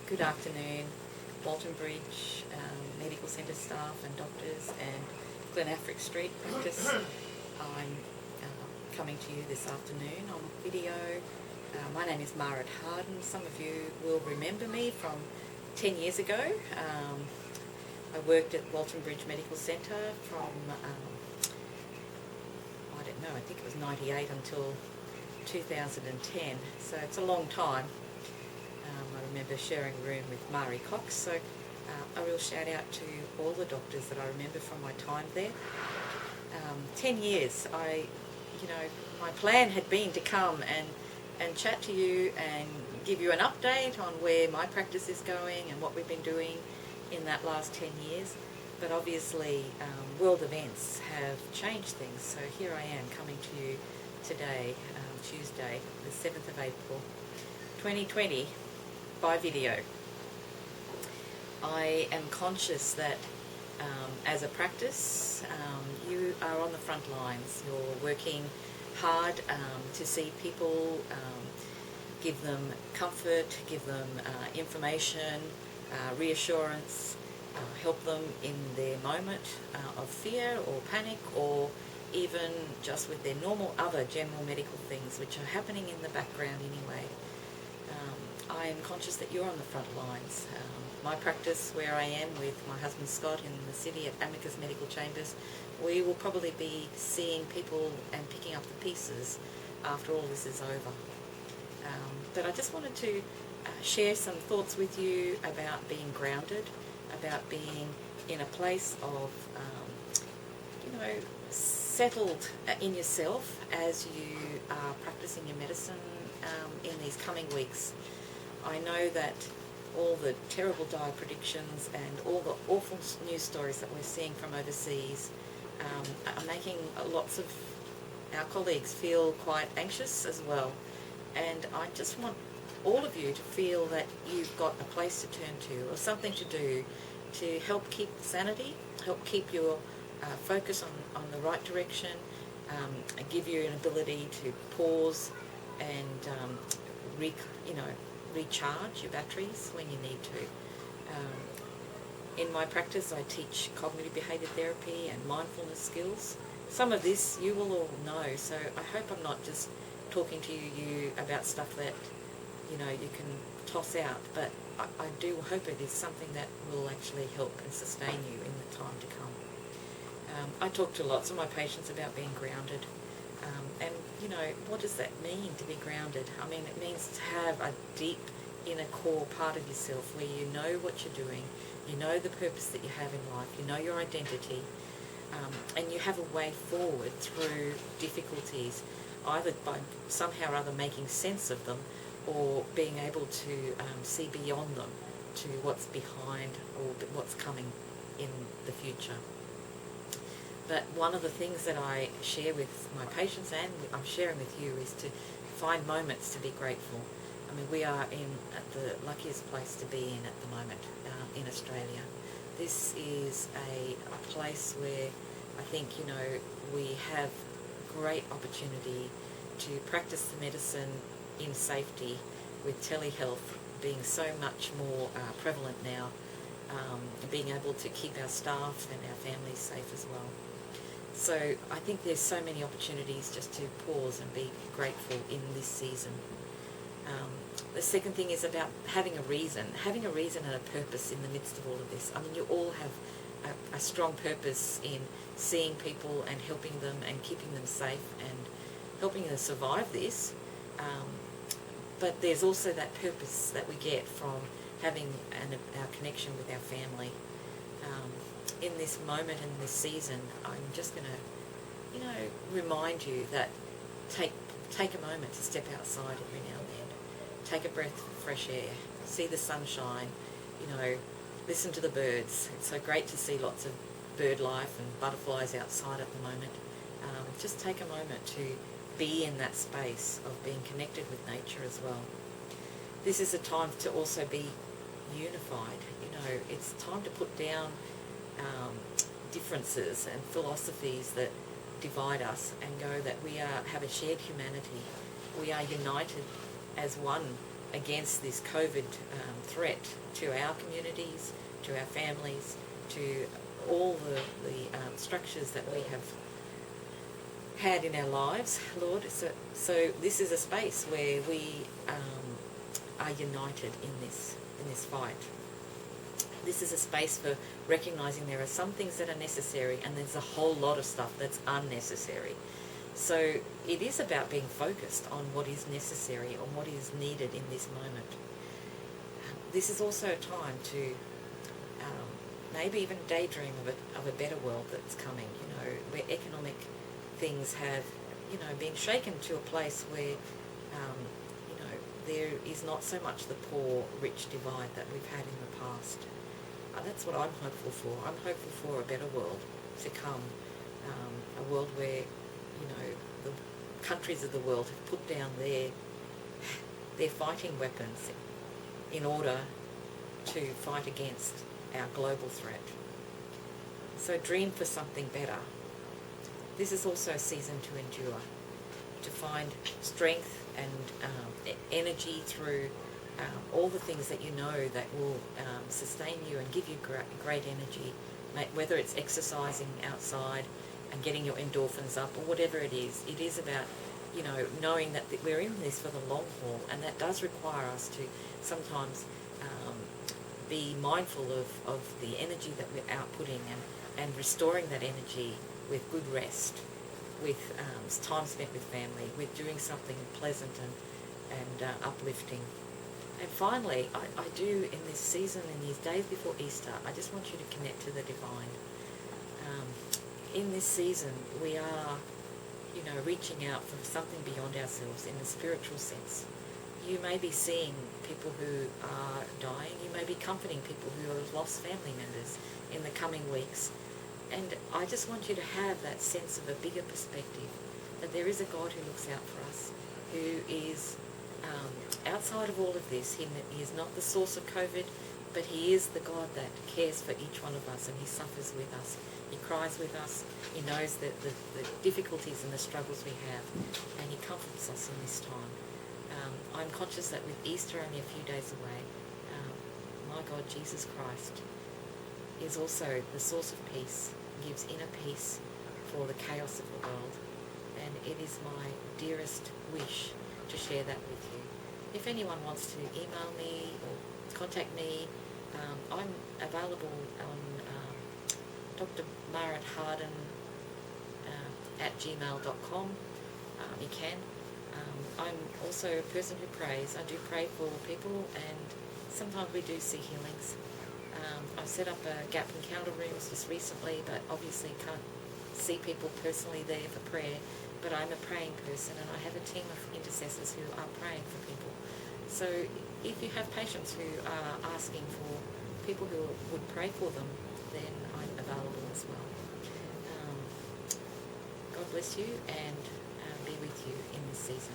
Good afternoon, Walton Bridge Medical Centre staff and doctors and Glen Affric Street practice. I'm coming to you this afternoon on video. My name is Marit Harden. Some of you will remember me from 10 years ago. I worked at Walton Bridge Medical Centre from, I don't know, I think it was 98 until 2010, so it's a long time. I remember sharing a room with Mari Cox, so a real shout out to all the doctors that I remember from my time there. 10 years, my plan had been to come and chat to you and give you an update on where my practice is going and what we've been doing in that last 10 years. But obviously world events have changed things, so here I am coming to you today, Tuesday, the 7th of April, 2020, by video. I am conscious that as a practice, you are on the front lines. You're working hard to see people, give them comfort, give them information, reassurance, help them in their moment of fear or panic, or even just with their normal other general medical things which are happening in the background anyway. I am conscious that you're on the front lines. My practice, where I am with my husband Scott in the city at Amicus Medical Chambers, we will probably be seeing people and picking up the pieces after all this is over. But I just wanted to share some thoughts with you about being grounded, about being in a place of, settled in yourself as you are practicing your medicine in these coming weeks. I know that all the terrible dire predictions and all the awful news stories that we're seeing from overseas are making lots of our colleagues feel quite anxious as well. And I just want all of you to feel that you've got a place to turn to or something to do to help keep sanity, help keep your focus on the right direction, give you an ability to pause and recharge your batteries when you need to. In my practice, I teach cognitive behaviour therapy and mindfulness skills. Some of this you will all know, so I hope I'm not just talking to you about stuff that you can toss out, but I do hope it is something that will actually help and sustain you in the time to come. I talk to lots of my patients about being grounded, and what does that mean to be grounded? I mean, it means to have a deep inner core part of yourself where you know what you're doing, you know the purpose that you have in life, you know your identity, and you have a way forward through difficulties, either by somehow or other making sense of them or being able to see beyond them to what's behind or what's coming in the future. But one of the things that I share with my patients and I'm sharing with you is to find moments to be grateful. I mean, we are in the luckiest place to be in at the moment in Australia. This is a place where I think, we have great opportunity to practice the medicine in safety, with telehealth being so much more prevalent now, being able to keep our staff and our families safe as well. So I think there's so many opportunities just to pause and be grateful in this season. The second thing is about having a reason and a purpose in the midst of all of this. I mean, you all have a strong purpose in seeing people and helping them and keeping them safe and helping them survive this. But there's also that purpose that we get from having our connection with our family. In this moment, in this season, I'm just going to, remind you that take a moment to step outside every now and then. Take a breath of fresh air, see the sunshine, listen to the birds. It's so great to see lots of bird life and butterflies outside at the moment. Just take a moment to be in that space of being connected with nature as well. This is a time to also be unified. It's time to put down differences and philosophies that divide us and go that we have a shared humanity. We are united as one against this COVID threat to our communities, to our families, to all the structures that we have had in our lives, Lord. So this is a space where we are united in this fight. This is a space for recognising there are some things that are necessary and there's a whole lot of stuff that's unnecessary. So it is about being focused on what is necessary, on what is needed in this moment. This is also a time to maybe even daydream of a better world that's coming, where economic things have, been shaken to a place where, there is not so much the poor-rich divide that we've had in the past. That's what I'm hopeful for. I'm hopeful for a better world to come, a world where, the countries of the world have put down their fighting weapons in order to fight against our global threat. So dream for something better. This is also a season to endure, to find strength and energy through all the things that that will sustain you and give you great energy, whether it's exercising outside and getting your endorphins up or whatever it is about, knowing that we're in this for the long haul, and that does require us to sometimes be mindful of the energy that we're outputting and restoring that energy with good rest, with time spent with family, with doing something pleasant and uplifting. And finally, I do, in this season, in these days before Easter, I just want you to connect to the divine. In this season, we are, reaching out for something beyond ourselves in the spiritual sense. You may be seeing people who are dying. You may be comforting people who have lost family members in the coming weeks. And I just want you to have that sense of a bigger perspective, that there is a God who looks out for us, who is outside of all of this. He is not the source of COVID, but he is the God that cares for each one of us, and he suffers with us. He cries with us. He knows the difficulties and the struggles we have, and he comforts us in this time. I'm conscious that with Easter only a few days away, my God, Jesus Christ, is also the source of peace, gives inner peace for the chaos of the world, and it is my dearest wish to share that with you. If anyone wants to email me or contact me, I'm available on Dr. Marit Harden at gmail.com. You can. I'm also a person who prays. I do pray for people, and sometimes we do see healings. I've set up a gap encounter rooms just recently, but obviously can't see people personally there for prayer. But I'm a praying person, and I have a team of intercessors who are praying for people. So if you have patients who are asking for people who would pray for them, then I'm available as well. God bless you, and be with you in this season.